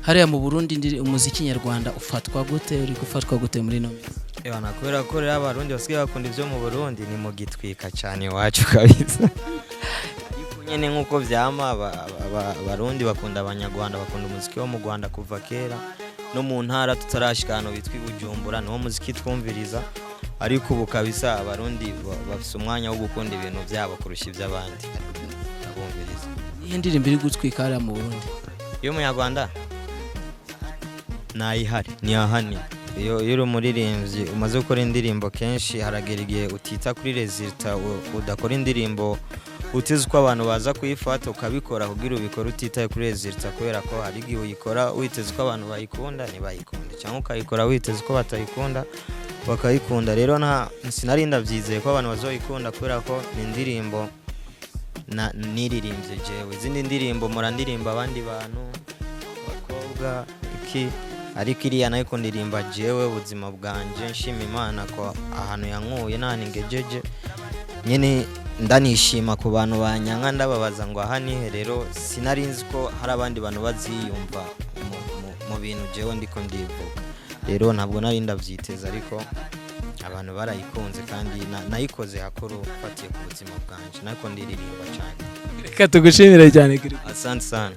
hariya mu Burundi umuziki nyarwanda ufatwa gute uri gufatwa gute muri no Ebana kubera ko rero abarundi basigaye bakunda ivyo mu Burundi ni mu gitwika cyane wacu kabisa ariko nyene nkuko vyama abarundi bakunda abanyarwanda bakunda umuziki wo mu Rwanda kuva kera no mu ntara tutarashikano bitwa Bujumbura no muziki twumviriza ariko ubu kabisa abarundi bafise umwanya wo gukunda ibintu byabo kurusha iby'abandi abumviriza iyi ndirimbo iri gutwika hariya mu Burundi yo mu Rwanda nayihari ni ahani iyo uri umuririmbyi umaze gukora indirimbo kenshi haragera igihe utita kuri resultat udakora indirimbo uteze uko abantu baza kuyifata ukabikora kugira ubikora utitaye kuri resultat kubera ko hari igihe uyikora witeze uko abantu bayikunda ntibayikunda cyangwa ukayikora witeze uko batayikunda bakayikunda rero sinarinda byizeye ko abantu bazoyikunda kubera ko ni indirimbo niririmbye jewe izindi ndirimbo murandirimba abandi bantu bakobwa iki ariko iriya nayo kundirimba jewe ubuzima bwanje nshima Imana ko ahantu yankuye nani ngejeje nyene ndanishima ku bantu banyanka ndababaza ngo aha nihe rero sinarinzi ko hari abandi bantu baziyumva mu bintu jewe ndiko ndivuga rero ntabwo nari ndavyiteza ariko abantu barayikunze kandi nayikoze hakuru fatiye ku buzima bwanje nako ndiririmba cyane reka tugushimire cyane asante sana